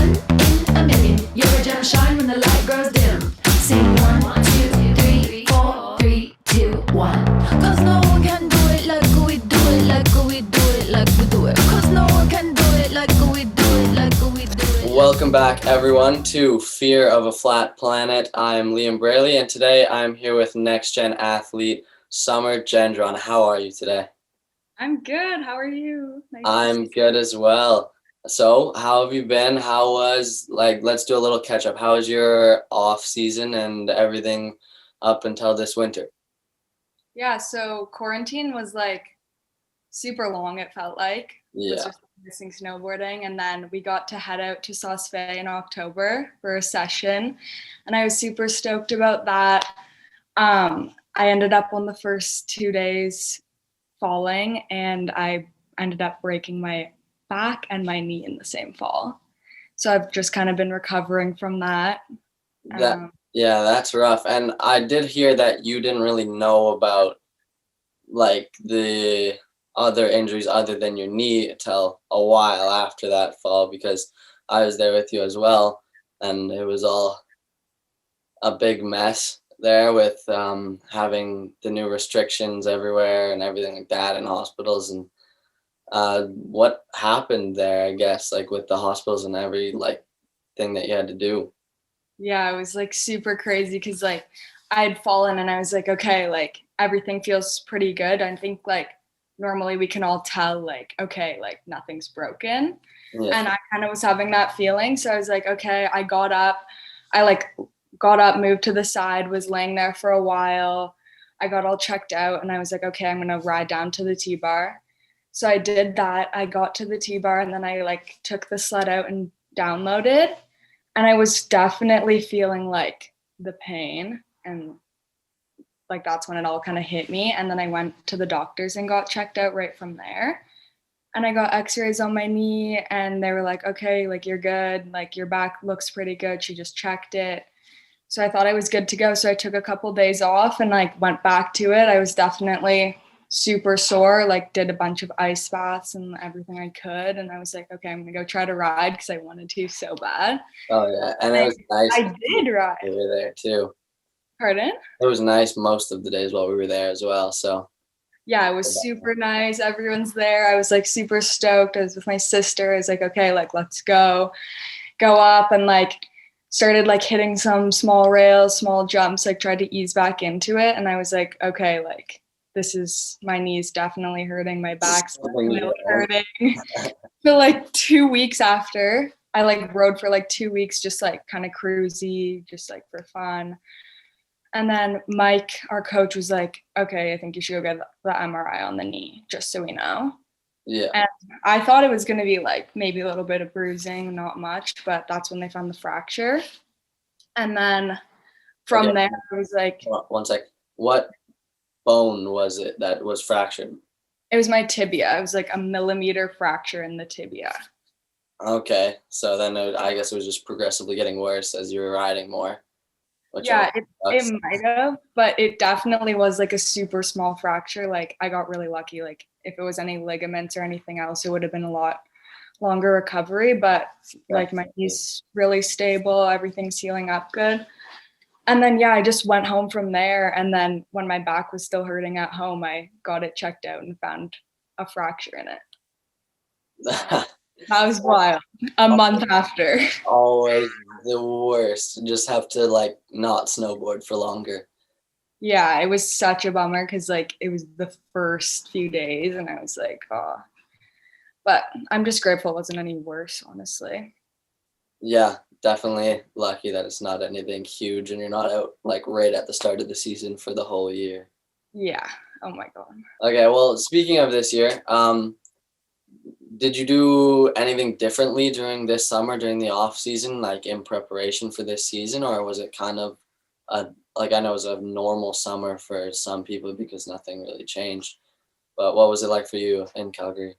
one in a million. You're a gem, shine when the light grows dim. Sing 1, 2, 3, 4, 3, 2, 1. Cause no one can do it like we do it, like we do it, like we do it. Cause no one can do it like we do it, like we do it. Welcome back, everyone, to Fear of a Flat Planet. I'm Liam Brearley, and today I'm here with next-gen athlete Sommer Gendron. How are you today? I'm good. How are you? I'm good as well. So, how have you been? How was, let's do a little catch-up. How was your off-season and everything up until this winter? Yeah, so quarantine was super long, it felt like. Yeah. Was just missing snowboarding, and then we got to head out to South Bay in October for a session, and I was super stoked about that. I ended up on the first 2 days falling, and I ended up breaking my back and my knee in the same fall. So I've just kind of been recovering from that. Yeah, that's rough. And I did hear that you didn't really know about the other injuries other than your knee till a while after that fall, because I was there with you as well, and it was all a big mess there with having the new restrictions everywhere and everything like that in hospitals. And what happened there, I guess, with the hospitals and every thing that you had to do? Yeah, it was super crazy because I had fallen and I was okay, everything feels pretty good. I think normally we can all tell okay, nothing's broken. Yeah. And I kind of was having that feeling. So I was okay, I got up. I got up, moved to the side, was laying there for a while. I got all checked out and I was okay, I'm gonna ride down to the T-bar. So I did that. I got to the T-bar and then I took the sled out and downloaded. And I was definitely feeling the pain, and that's when it all kind of hit me. And then I went to the doctors and got checked out right from there. And I got x-rays on my knee and they were okay, you're good. Your back looks pretty good. She just checked it. So I thought I was good to go. So I took a couple days off and went back to it. I was definitely super sore, did a bunch of ice baths and everything I could. And I was okay, I'm gonna go try to ride because I wanted to so bad. Oh yeah, and it was nice. I did ride. We were there too. Pardon? It was nice most of the days while we were there as well. So yeah, it was super nice. Everyone's there. I was super stoked. I was with my sister. I was okay, let's go up, and started hitting some small rails, small jumps, tried to ease back into it. And I was okay, this is, my knee's definitely hurting, my back's definitely hurting. So 2 weeks after, I rode for 2 weeks, just kind of cruisy, just for fun. And then Mike, our coach, was okay, I think you should go get the MRI on the knee, just so we know. Yeah. And I thought it was going to be maybe a little bit of bruising, not much, but that's when they found the fracture. And then from there, I was 1 sec. What bone was it that was fractured? It was my tibia. It was a millimeter fracture in the tibia. Okay. So then I guess it was just progressively getting worse as you were riding more. Yeah, it might have, but it definitely was a super small fracture. I got really lucky. If it was any ligaments or anything else, it would have been a lot longer recovery. But my knee's really stable. Everything's healing up good. And then, yeah, I just went home from there. And then when my back was still hurting at home, I got it checked out and found a fracture in it. That was wild. A month after. Always the worst. Just have to not snowboard for longer. Yeah, it was such a bummer because it was the first few days and I was oh. But I'm just grateful it wasn't any worse, honestly. Yeah, definitely lucky that it's not anything huge and you're not out right at the start of the season for the whole year. Yeah. Oh my God. Okay, well, speaking of this year, did you do anything differently during this summer, during the off season, in preparation for this season, or was it kind of I know it was a normal summer for some people because nothing really changed, but what was it like for you in Calgary?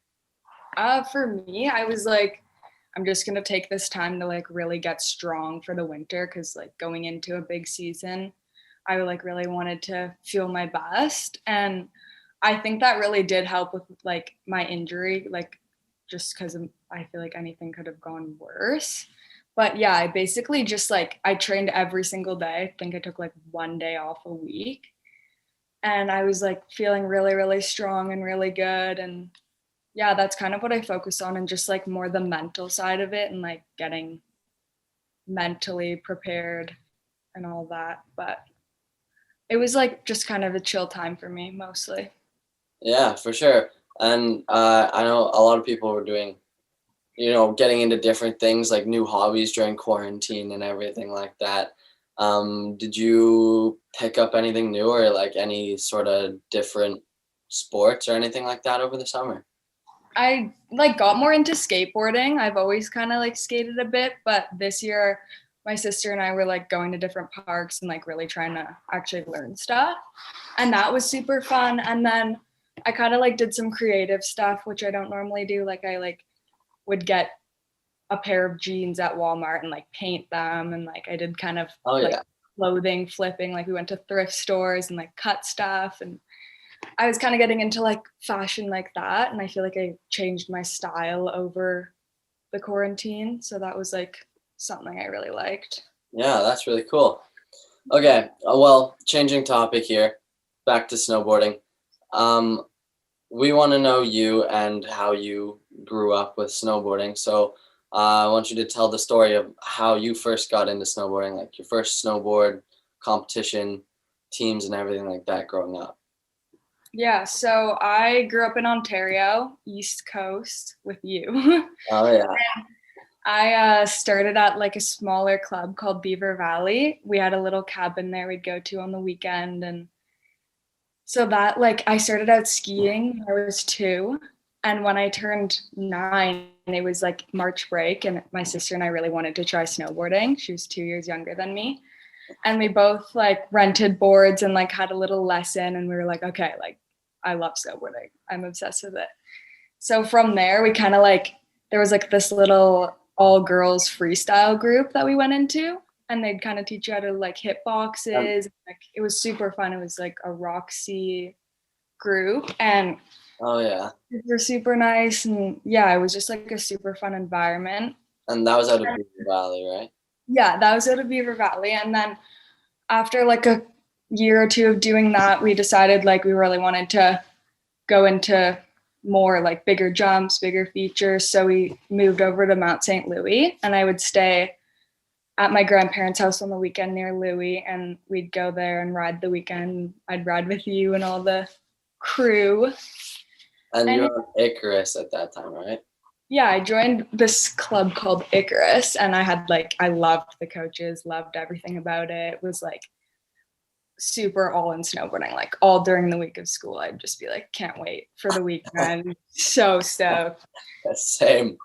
For me, I was I'm just gonna take this time to really get strong for the winter because going into a big season, I really wanted to feel my best, and I think that really did help with my injury, just because I feel anything could have gone worse. But yeah, I basically just like, I trained every single day. I think I took like one day off a week. And I was like feeling really, really strong and really good. And yeah, that's kind of what I focus on, and just like more the mental side of it and like getting mentally prepared and all that. But it was like just kind of a chill time for me mostly. Yeah, for sure. And I know a lot of people were doing, getting into different things like new hobbies during quarantine and everything like that. Did you pick up anything new or like any sort of different sports or anything like that over the summer? I like got more into skateboarding. I've always kind of like skated a bit, but this year my sister and I were like going to different parks and like really trying to actually learn stuff. And that was super fun. And then I kind of like did some creative stuff, which I don't normally do. Like I like would get a pair of jeans at Walmart and like paint them, and like I did kind of Oh like yeah. clothing flipping. Like we went to thrift stores and like cut stuff, and I was kind of getting into like fashion like that, and I feel like I changed my style over the quarantine, so that was like something I really liked. Yeah, that's really cool. Okay, well, changing topic here, back to snowboarding. Um, we want to know you and how you grew up with snowboarding. So I want you to tell the story of how you first got into snowboarding, like your first snowboard competition, teams, and everything like that growing up. Yeah, so I grew up in Ontario, East Coast with you. Oh yeah. I started at like a smaller club called Beaver Valley. We had a little cabin there we'd go to on the weekend. And so that like I started out skiing when I was 2. And when I turned 9, it was like March break. And my sister and I really wanted to try snowboarding. She was 2 years younger than me. And we both like rented boards and like had a little lesson. And we were like, okay, like I love snowboarding. I'm obsessed with it. So from there, we kind of like, there was like this little all girls freestyle group that we went into, and they'd kind of teach you how to like hit boxes. Like it was super fun. It was like a Roxy group, and Oh yeah. they were super nice. And yeah, it was just like a super fun environment. And that was out of Beaver Valley, right? Yeah, that was out of Beaver Valley. And then after like a year or 2 of doing that, we decided like we really wanted to go into more like bigger jumps, bigger features. So we moved over to Mount St. Louis, and I would stay at my grandparents' house on the weekend near Louis, and we'd go there and ride the weekend. I'd ride with you and all the crew. And you And were on Icarus at that time, right? yeah, I joined this club called Icarus, and I had like, I loved the coaches, loved everything about it. It was like super all in snowboarding, like all during the week of school. I'd just be like, can't wait for the weekend. So stoked. Same.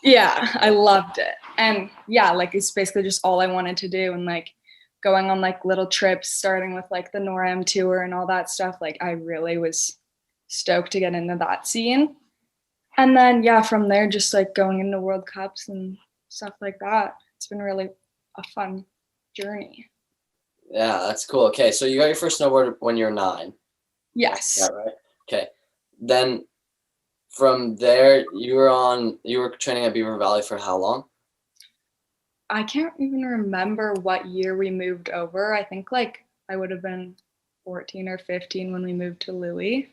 Yeah, I loved it. And yeah, like it's basically just all I wanted to do. And like going on like little trips, starting with like the NORAM tour and all that stuff. Like I really was stoked to get into that scene. And then yeah, from there, just like going into World Cups and stuff like that. It's been really a fun journey. Yeah, that's cool. Okay, so you got your first snowboard when you're 9. Yes. Yeah, right. Okay. Then from there, you were training at Beaver Valley for how long? I can't even remember what year we moved over. I think like I would have been 14 or 15 when we moved to Louis.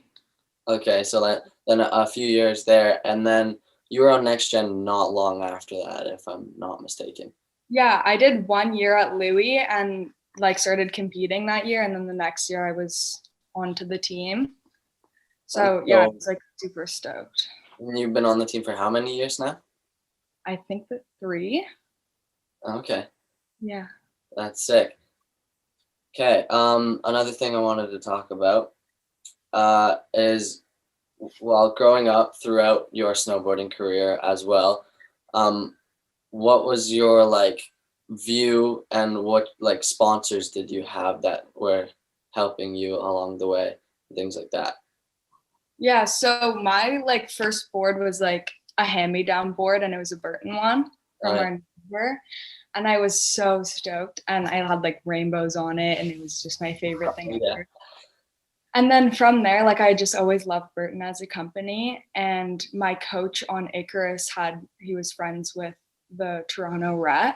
Okay, so then a few years there, and then you were on Next Gen not long after that, if I'm not mistaken. Yeah, I did 1 year at Louis and like started competing that year, and then the next year I was onto the team. So yeah, I was like super stoked. And you've been on the team for how many years now? I think that 3. Okay, Yeah. that's sick. Okay, another thing I wanted to talk about is while growing up throughout your snowboarding career as well, what was your like view, and what like sponsors did you have that were helping you along the way, things like that? Yeah, so my like first board was like a hand-me-down board, and it was a Burton one from our neighbor. And I was so stoked, and I had like rainbows on it, and it was just my favorite thing ever. And then from there, like I just always loved Burton as a company. And my coach on Icarus he was friends with the Toronto Ret.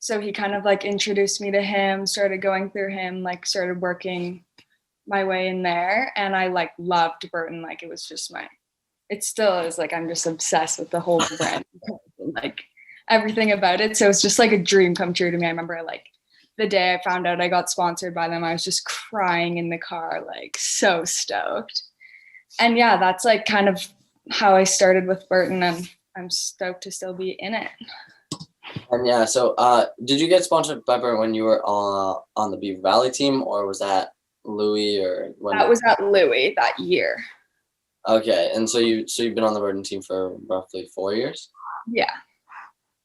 So he kind of like introduced me to him, started going through him, like started working my way in there. And I like loved Burton. Like it was just it still is like, I'm just obsessed with the whole brand, like everything about it. So it's just like a dream come true to me. I remember like the day I found out I got sponsored by them, I was just crying in the car, like so stoked. And yeah, that's like kind of how I started with Burton, and I'm stoked to still be in it. And yeah, so did you get sponsored by Burton when you were on the Beaver Valley team, or was that Louis, or when? That was at Louis that year. Okay, and so you've been on the Burton team for roughly 4 years? Yeah.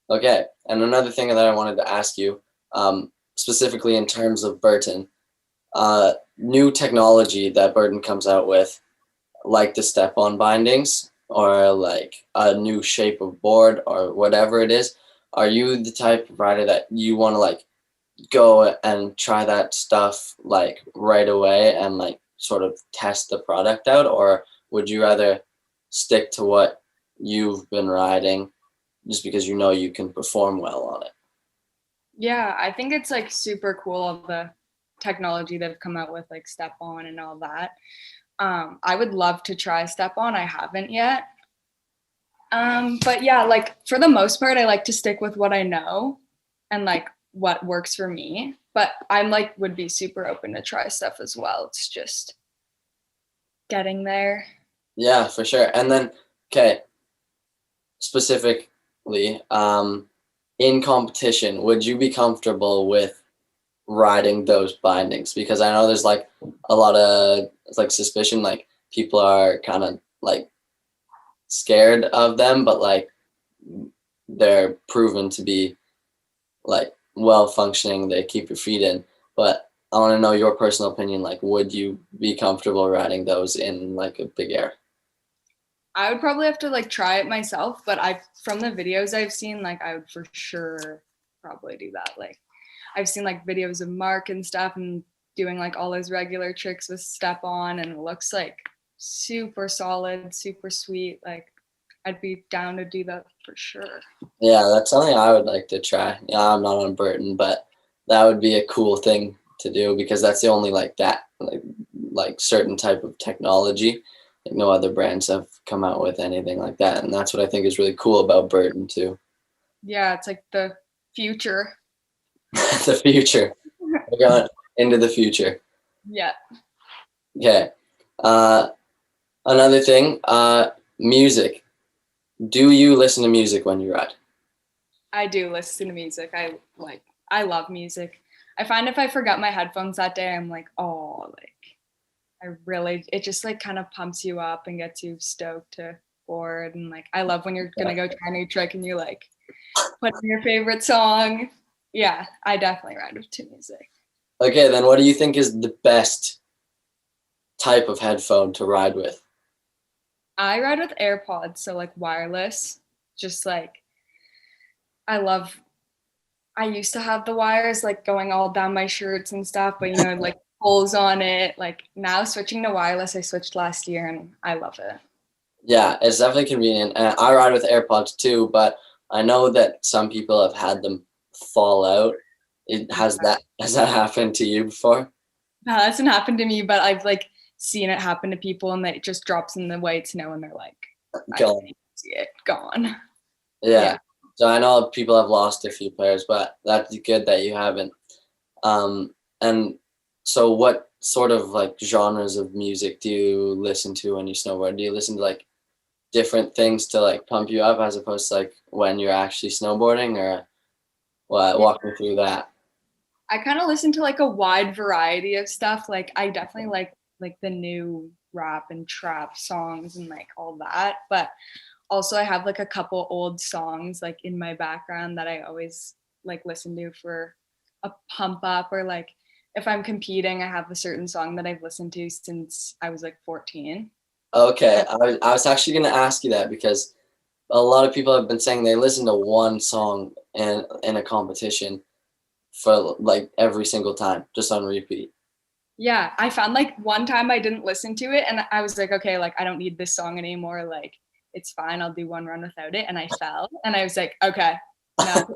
Okay, and another thing that I wanted to ask you, specifically in terms of Burton, new technology that Burton comes out with, like the step-on bindings or like a new shape of board or whatever it is, are you the type of rider that you want to like go and try that stuff like right away and like sort of test the product out, or would you rather stick to what you've been riding just because you know you can perform well on it? Yeah, I think it's like super cool, all the technology they've come out with, like step on and all that. I would love to try step on. I haven't yet. But yeah, like for the most part, I like to stick with what I know and like what works for me. But I'm like would be super open to try stuff as well. It's just getting there. Yeah, for sure. And then, okay, specifically, in competition, would you be comfortable with riding those bindings? Because I know there's like a lot of like suspicion, like people are kind of like scared of them, but like they're proven to be like well functioning. They keep your feet in. But I want to know your personal opinion. Like, would you be comfortable riding those in like a big air? I would probably have to like try it myself, but from the videos I've seen, like I would for sure probably do that. Like I've seen like videos of Mark and stuff and doing like all his regular tricks with step on, and it looks like super solid, super sweet. Like I'd be down to do that for sure. Yeah, that's something I would like to try. Yeah, I'm not on Burton, but that would be a cool thing to do because that's the only like that like certain type of technology. Like no other brands have come out with anything like that, and that's what I think is really cool about Burton too. Yeah, it's like the future. The future. We're going into the future. Yeah. Okay. Another thing, music. Do you listen to music when you ride? I do listen to music. I love music. I find if I forgot my headphones that day, I'm like, oh, like it just like kind of pumps you up and gets you stoked to board. And like, I love when you're going to go try a new trick and you like put in your favorite song. Yeah, I definitely ride to music. Okay, then what do you think is the best type of headphone to ride with? I ride with AirPods, so like wireless, just like I used to have the wires like going all down my shirts and stuff, but you know, like holes on it. Like now switching to wireless, I switched last year and I love it. Yeah, it's definitely convenient. And I ride with AirPods too, but I know that some people have had them fall out. Has that happened to you before? No, that hasn't happened to me, but I've like seen it happen to people and it just drops in the white snow and they're like, I Gone. can't see it, gone. Yeah. So I know people have lost a few pairs, but that's good that you haven't. And so what sort of like genres of music do you listen to when you snowboard? Do you listen to like different things to like pump you up as opposed to like when you're actually snowboarding, or what? Walk me through that. I kind of listen to like a wide variety of stuff. Like I definitely like the new rap and trap songs and like all that, but also I have like a couple old songs like in my background that I always like listen to for a pump up, or like if I'm competing, I have a certain song that I've listened to since I was like 14. Okay, I was actually going to ask you that because a lot of people have been saying they listen to one song in a competition for like every single time, just on repeat. Yeah, I found like one time I didn't listen to it and I was like, okay, like I don't need this song anymore. Like it's fine. I'll do one run without it. And I fell and I was like, okay,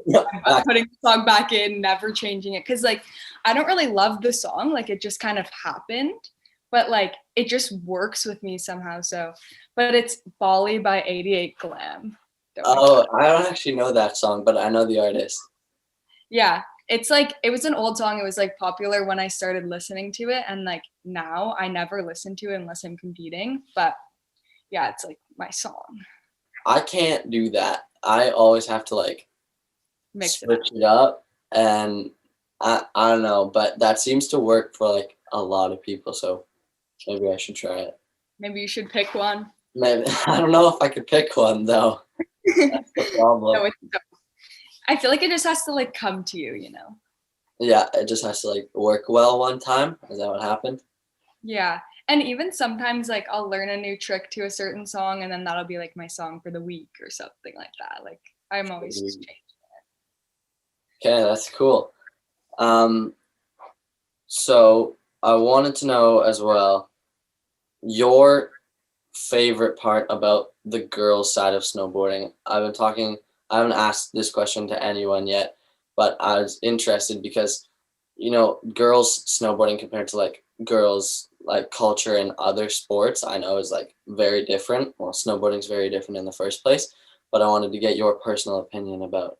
No, I'm putting the song back in, never changing it. Cause like, I don't really love the song. Like it just kind of happened, but like, it just works with me somehow. So, but it's Bali by 88 Glam. Oh, I don't actually know that song, but I know the artist. Yeah. It's like, it was an old song. It was like popular when I started listening to it. And like now I never listen to it unless I'm competing. But yeah, it's like my song. I can't do that. I always have to like Mix it switch it up, and I don't know, but that seems to work for like a lot of people, so maybe I should try it. Maybe you should pick one. Maybe I don't know if I could pick one though. That's the problem. No, I feel like it just has to like come to you, you know? Yeah, it just has to like work well one time. Is that what happened? Yeah. And even sometimes like I'll learn a new trick to a certain song and then that'll be like my song for the week or something like that. Like I'm always just changing. Okay, that's cool. So I wanted to know as well your favorite part about the girls' side of snowboarding. I haven't asked this question to anyone yet, but I was interested because, girls snowboarding compared to like girls like culture in other sports, I know is like very different. Well, snowboarding is very different in the first place, but I wanted to get your personal opinion about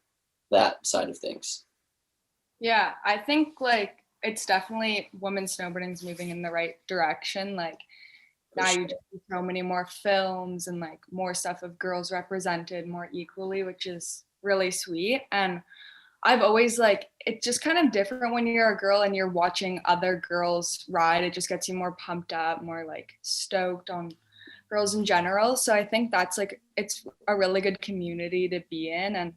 that side of things. Yeah, I think like it's definitely women's snowboarding is moving in the right direction. Like For now sure. you just see so many more films and like more stuff of girls represented more equally, which is really sweet. And I've always like it's just kind of different when you're a girl and you're watching other girls ride. It just gets you more pumped up, more like stoked on girls in general. So I think that's like it's a really good community to be in. And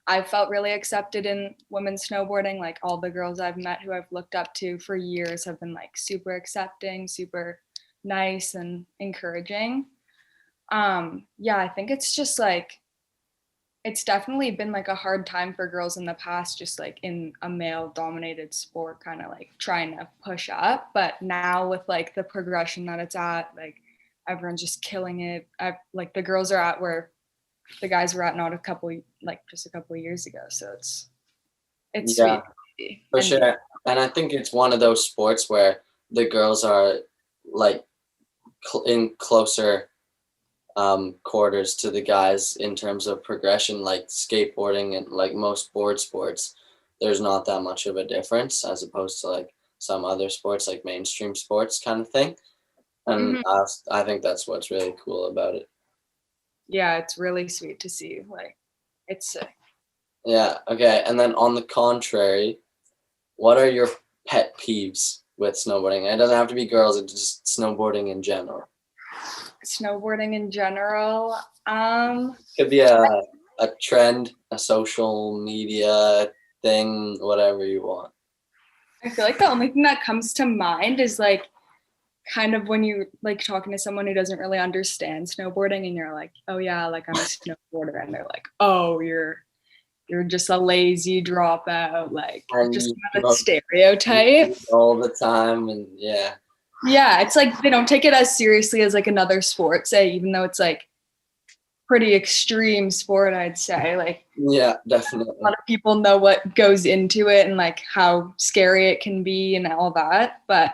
I've felt really accepted in women's snowboarding. Like all the girls I've met who I've looked up to for years have been like super accepting, super nice and encouraging. Yeah, I think it's just like it's definitely been like a hard time for girls in the past, just like in a male dominated sport, kind of like trying to push up. But now with like the progression that it's at, like everyone's just killing it. Like the girls are at where the guys were at not just a couple of years ago. So it's Yeah, sweet. for And sure. And I think it's one of those sports where the girls are like in closer quarters to the guys in terms of progression, like skateboarding and like most board sports. There's not that much of a difference as opposed to like some other sports, like mainstream sports kind of thing. And Mhm. I think that's what's really cool about it. Yeah, it's really sweet to see. Like it's sick. Yeah. Okay. And then on the contrary, what are your pet peeves with snowboarding? It doesn't have to be girls, it's just snowboarding in general. Snowboarding in general. Could be a trend, a social media thing, whatever you want. I feel like the only thing that comes to mind is like kind of when you like talking to someone who doesn't really understand snowboarding and you're like, oh yeah, like I'm a snowboarder, and they're like, oh, you're just a lazy dropout, like And just you kind of smoke stereotype. all the time, and yeah, Yeah, it's like they don't take it as seriously as like another sport, say, even though it's like pretty extreme sport, I'd say. Like yeah, a definitely. lot of people know what goes into it and like how scary it can be and all that. But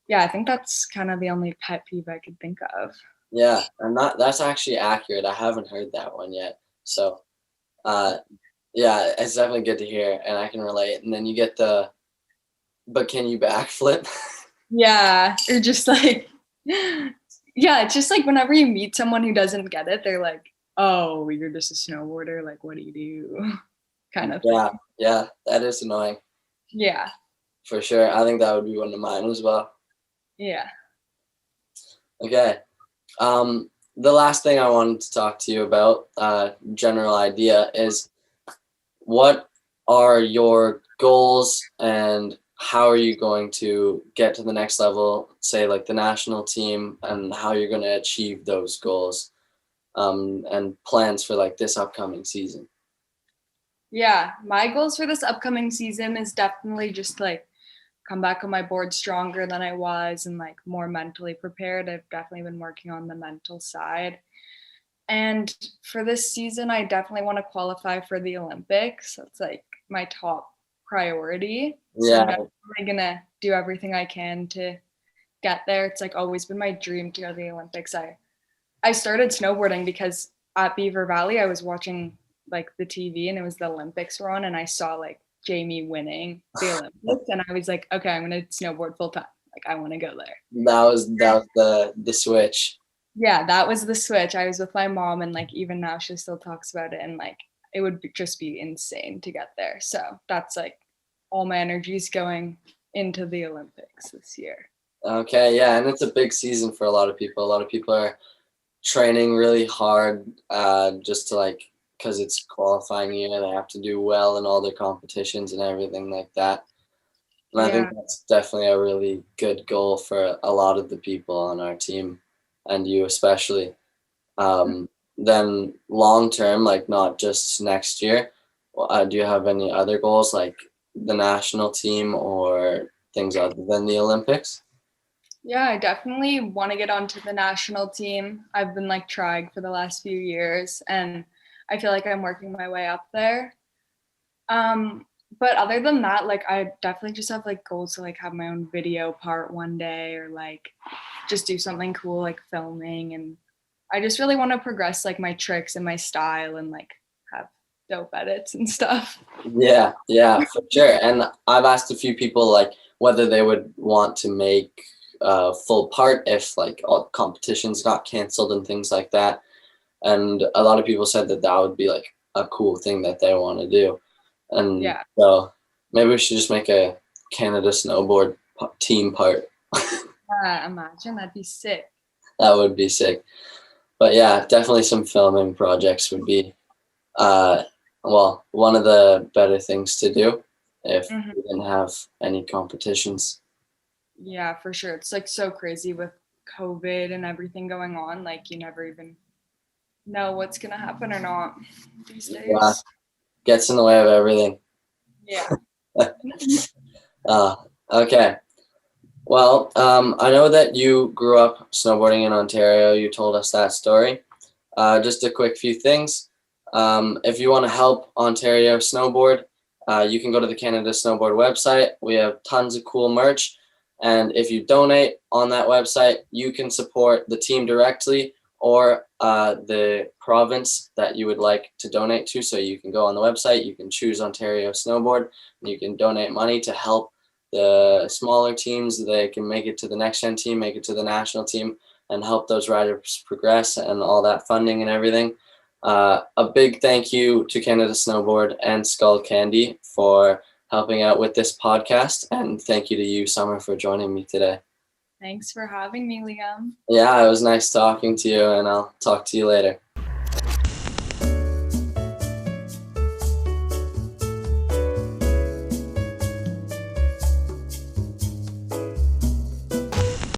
yeah, I think that's kind of the only pet peeve I could think of. Yeah, and that's actually accurate. I haven't heard that one yet. So, uh, yeah, it's definitely good to hear, and I can relate. And then you get but can you backflip? Yeah, or just like, yeah, it's just like whenever you meet someone who doesn't get it, they're like, oh, you're just a snowboarder. Like, what do you do? Kind of thing. Yeah, yeah, that is annoying Yeah, for sure. I think that would be one of mine as well. yeah. Okay. The last thing I wanted to talk to you about, general idea, is what are your goals and how are you going to get to the next level, say like the national team, and how you're going to achieve those goals, and plans for like this upcoming season? Yeah, my goals for this upcoming season is definitely just like come back on my board stronger than I was and like more mentally prepared. I've definitely been working on the mental side. And for this season, I definitely want to qualify for the Olympics. That's like my top priority. So I'm Yeah. definitely gonna do everything I can to get there. It's like always been my dream to go to the Olympics. I started snowboarding because at Beaver Valley I was watching like the TV and it was the Olympics were on and I saw like Jamie winning the Olympics and I was like, okay, I'm gonna snowboard full time. Like I want to go there. That was the switch. Yeah, that was the switch. I was with my mom and like even now she still talks about it and like it would just be insane to get there. So that's like all my energy is going into the Olympics this year. Okay, yeah, and it's a big season for a lot of people. A lot of people are training really hard just to like, because it's qualifying year, they have to do well in all their competitions and everything like that. And I think that's definitely a really good goal for a lot of the people on our team, and you especially. Then long term, like not just next year, do you have any other goals like the national team or things other than the Olympics? Yeah, I definitely want to get onto the national team. I've been like trying for the last few years and I feel like I'm working my way up there. But other than that, like I definitely just have like goals to like have my own video part one day or like just do something cool like filming, and I just really want to progress like my tricks and my style and like have dope edits and stuff. Yeah, for sure. And I've asked a few people like whether they would want to make full part if like all competitions got canceled and things like that. And a lot of people said that that would be like a cool thing that they want to do. And Yeah. so maybe we should just make a Canada snowboard team part. Yeah, imagine that'd be sick. That would be sick. But yeah, definitely some filming projects would be well, one of the better things to do if we didn't have any competitions. Yeah, for sure. It's like so crazy with COVID and everything going on. Like you never even know what's gonna happen or not these days. Yeah, gets in the way of everything. Yeah. Okay. Well, I know that you grew up snowboarding in Ontario. You told us that story. Just a quick few things. If you want to help Ontario snowboard, you can go to the Canada Snowboard website. We have tons of cool merch. And if you donate on that website, you can support the team directly or the province that you would like to donate to. So you can go on the website, you can choose Ontario Snowboard, and you can donate money to help the smaller teams. They can make it to the next gen team, make it to the national team, and help those riders progress and all that funding and everything. A big thank you to Canada Snowboard and Skull Candy for helping out with this podcast. And thank you to you, Summer, for joining me today. Thanks for having me, Liam. Yeah, it was nice talking to you, and I'll talk to you later.